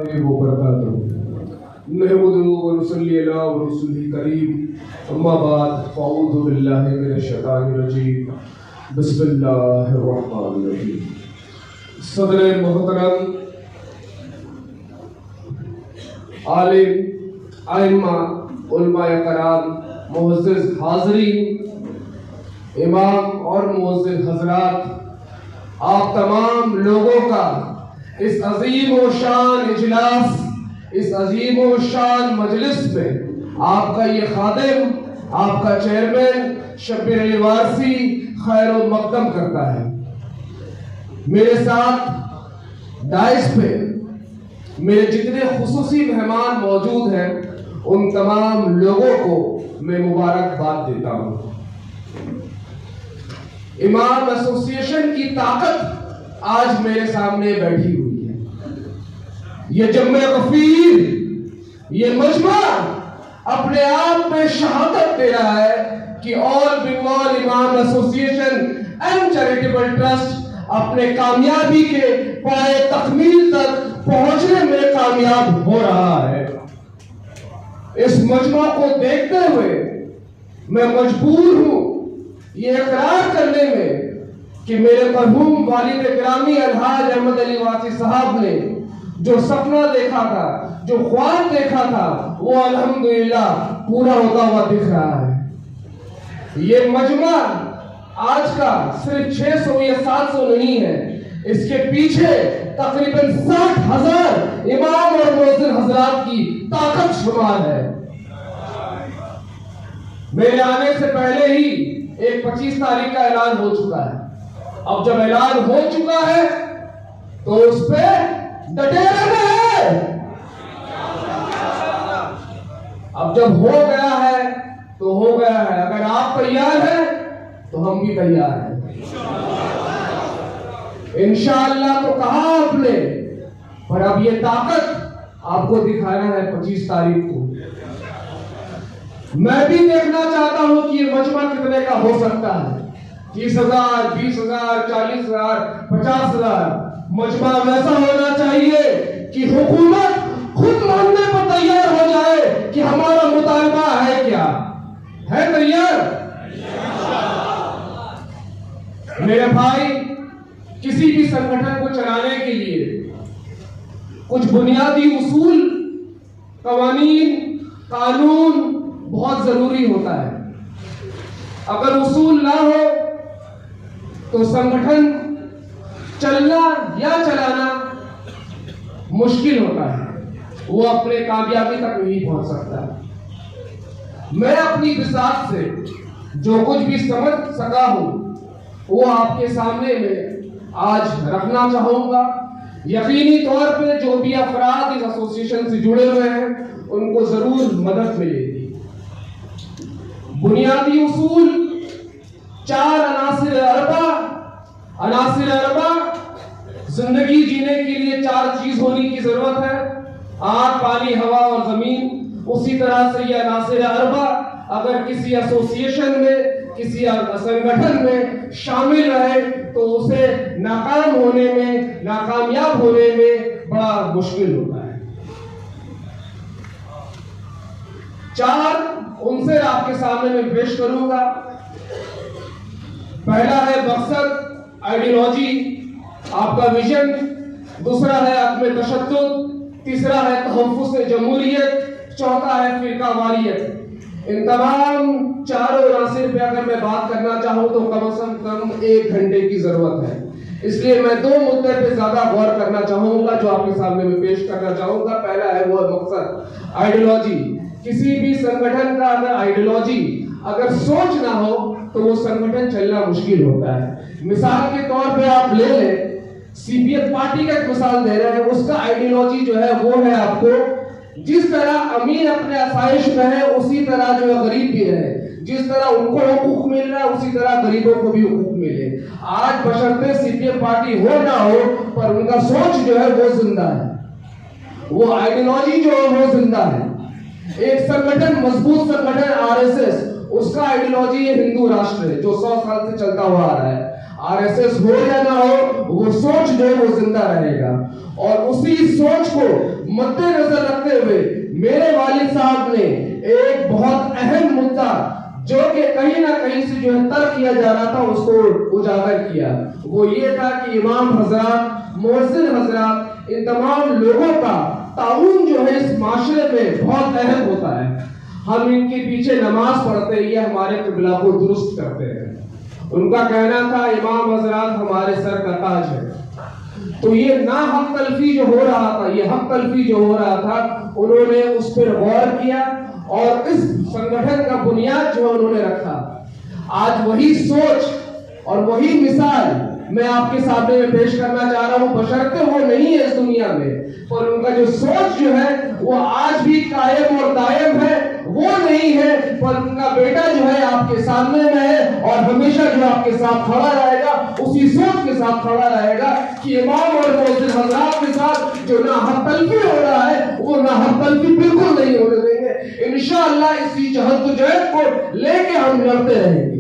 وبرکاتہ نحمدہ ونصلی علی رسولہ کریم اما بعد فاعوذ باللہ من الشیطان الرجیم بسم اللہ الرحمن الرحیم. صدر محترم، عالم، ائمہ، علماء کرام، معزز حاضرین، امام اور معزز حضرات، آپ تمام لوگوں کا اس عظیم و شان اجلاس، اس عظیم و شان مجلس میں آپ کا یہ خادم، آپ کا چیئرمین شبیر علی وارثی خیر و مقدم کرتا ہے. میرے ساتھ دائش پہ میرے جتنے خصوصی مہمان موجود ہیں ان تمام لوگوں کو میں مبارکباد دیتا ہوں. امام ایسوسی ایشن کی طاقت آج میرے سامنے بیٹھی ہوئی ہے. یہ جمع غفیر، یہ مجمع اپنے آپ میں شہادت دے رہا ہے کہ آل بنگال امام ایسوسی ایشن اینڈ چیریٹیبل ٹرسٹ اپنے کامیابی کے پائے تکمیل تک پہنچنے میں کامیاب ہو رہا ہے. اس مجمع کو دیکھتے ہوئے میں مجبور ہوں یہ اقرار کرنے میں کہ میرے مرحوم والد گرامی الحاج احمد علی وارثی صاحب نے جو سپنا دیکھا تھا، جو خواب دیکھا تھا، وہ الحمدللہ پورا ہوتا ہوا دکھ رہا ہے. یہ مجمع آج کا صرف 600 یا 700 نہیں ہے، اس کے پیچھے تقریباً 60,000 امام اور معزز حضرات کی طاقت شمار ہے. میرے آنے سے پہلے ہی ایک 25 تاریخ کا اعلان ہو چکا ہے. اب جب اعلان ہو چکا ہے تو اس پہ ڈٹے رہنا ہے. اب جب ہو گیا ہے تو ہو گیا ہے. اگر آپ تیار ہیں تو ہم بھی تیار ہیں انشاءاللہ. تو کہا آپ نے، پر اب یہ طاقت آپ کو دکھانا ہے 25 تاریخ کو. میں بھی دیکھنا چاہتا ہوں کہ یہ مجمع کتنے کا ہو سکتا ہے. 30,000، 20,000، 40,000، 50,000. مجمع ویسا ہونا چاہیے کہ حکومت خود ماننے پر تیار ہو جائے کہ ہمارا مطالبہ ہے کیا ہے. تیار؟ میرے بھائی، کسی بھی سنگٹھن کو چلانے کے لیے کچھ بنیادی اصول، قوانین، قانون بہت ضروری ہوتا ہے. اگر اصول نہ ہو تو سنگٹھن چلنا یا چلانا مشکل ہوتا ہے، وہ اپنے کامیابی تک نہیں پہنچ سکتا. میں اپنی بساط سے جو کچھ بھی سمجھ سکا ہوں وہ آپ کے سامنے میں آج رکھنا چاہوں گا. یقینی طور پہ جو بھی افراد اس ایسوسی ایشن سے جڑے ہوئے ہیں ان کو ضرور مدد ملے گی. بنیادی اصول 4 عناصر اربع. زندگی جینے کے لیے 4 چیز ہونے کی ضرورت ہے: آگ، پانی، ہوا اور زمین. اسی طرح سے یہ عناصر اربع اگر کسی ایسوسی ایشن میں، کسی سنگٹھن میں شامل رہے تو اسے ناکام ہونے میں، ناکامیاب ہونے میں بڑا مشکل ہوتا ہے. 4 عنصر آپ کے سامنے میں پیش کروں گا. پہلا ہے مقصد، آئیڈیالوجی، آپ کا ویژن. دوسرا ہے عدم تشدد. تیسرا ہے تحفظ جمہوریت. چوتھا ہے فرقہ واریت. ان تمام 4 عناصر پہ اگر میں بات کرنا چاہوں تو کم از کم 1 گھنٹے کی ضرورت ہے. اس لیے میں 2 مدے پہ زیادہ غور کرنا چاہوں گا جو آپ کے سامنے میں پیش کرنا چاہوں گا. پہلا ہے وہ مقصد، آئیڈیالوجی. کسی بھی سنگٹھن کا اگر آئیڈیالوجی، اگر سوچ نہ ہو تو وہ سنگٹھن چلنا مشکل ہوتا ہے. مثال کے طور پہ آپ لے لیں، سی پی ایف پارٹی کا ایک مثال دے رہے ہیں. اس کا آئیڈیالوجی جو ہے وہ ہے آپ کو جس طرح امیر اپنے آسائش میں ہے اسی طرح جو ہے غریب بھی رہے. جس طرح ان کو حقوق مل رہا ہے اسی طرح غریبوں کو بھی حقوق ملے. آج بشرطے سی پی ایف پارٹی ہو نہ ہو پر ان کا سوچ جو ہے وہ زندہ ہے، وہ آئیڈیالوجی جو ہے وہ زندہ ہے. ایک سنگٹھن، مضبوط سنگٹھن آر ایس ایس، اس کا آئیڈیالوجی یہ ہندو راشٹر ہے جو 100 سال سے چلتا ہوا آ رہا ہے. آر ایس ایس ہو یا نہ ہو وہ سوچ جو ہے وہ زندہ رہے گا. اور اسی سوچ کو مد نظر رکھتے ہوئے میرے والد صاحب نے ایک بہت اہم مدعا جو کہ کہیں نہ کہیں سے جو ہے ترک کیا جا رہا تھا اس کو اجاگر کیا. وہ یہ تھا کہ امام حضرات، مؤذن حضرات، ان تمام لوگوں کا تعاون جو ہے اس معاشرے میں بہت اہم ہوتا ہے. ہم ان کے پیچھے نماز پڑھتے ہیں، یہ ہمارے قبلہ کو درست کرتے ہیں. ان کا کہنا تھا امام حضرات ہمارے سر کا تاج ہے. تو یہ ناحق تلفی جو ہو رہا تھا، یہ حق تلفی جو ہو رہا تھا، انہوں نے اس پر غور کیا اور اس سنگٹھن کا بنیاد جو انہوں نے رکھا. آج وہی سوچ اور وہی مثال میں آپ کے سامنے میں پیش کرنا چاہ رہا ہوں، بشرطے وہ نہیں ہے اس دنیا میں، اور ان کا جو سوچ جو ہے وہ آج بھی قائم اور دائم ہے. وہ نہیں ہے پر ان کا بیٹا جو ہے آپ کے سامنے میں ہے اور ہمیشہ جو آپ کے ساتھ کھڑا رہے گا، اسی سوچ کے ساتھ کھڑا رہے گا کہ امام اور مؤذن حضرات کے ساتھ جو ناحق تلفی ہو رہا ہے وہ ناحق تلفی بالکل نہیں ہونے دیں گے. انشاءاللہ اسی جہد و جہد کو لے کے ہم لڑتے رہیں گے.